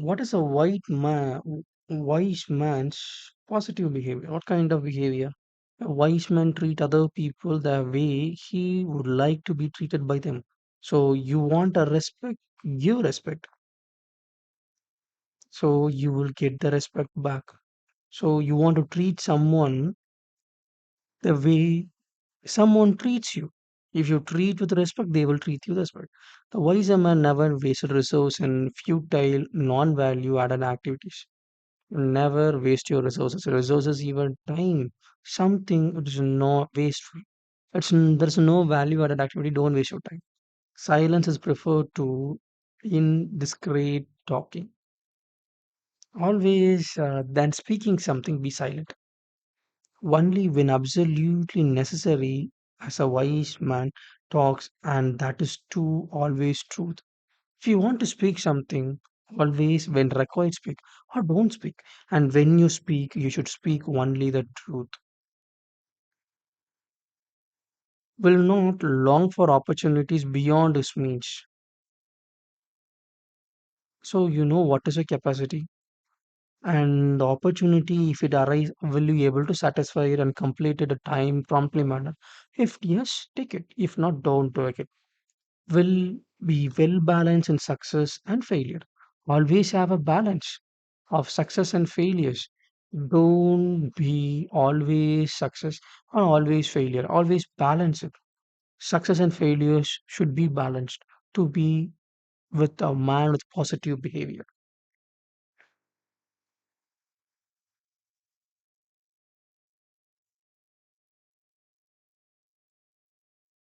What is a wise man's positive behavior? What kind of behavior? A wise man treat other people the way he would like to be treated by them. So you want a respect, give respect. So you will get the respect back. So you want to treat someone the way someone treats you. If you treat with respect, they will treat you with respect. The wiser man never wasted resource in futile, non-value added activities. Never waste your resources. Resources, even time, something it is not wasteful. There's no value added activity. Don't waste your time. Silence is preferred to indiscreet talking. Always, than speaking something, be silent. Only when absolutely necessary, as a wise man talks, and that is true, always truth. If you want to speak something, always when required speak or don't speak. And when you speak, you should speak only the truth. Will not long for opportunities beyond his means. So you know what is your capacity and the opportunity if it arises, will you able to satisfy it and complete it a time promptly manner? If yes, take it. If not, don't take it. Will be well balanced in success and failure. Always have a balance of success and failures. Don't be always success or always failure. Always balance it. Success and failures should be balanced to be with a man with positive behavior.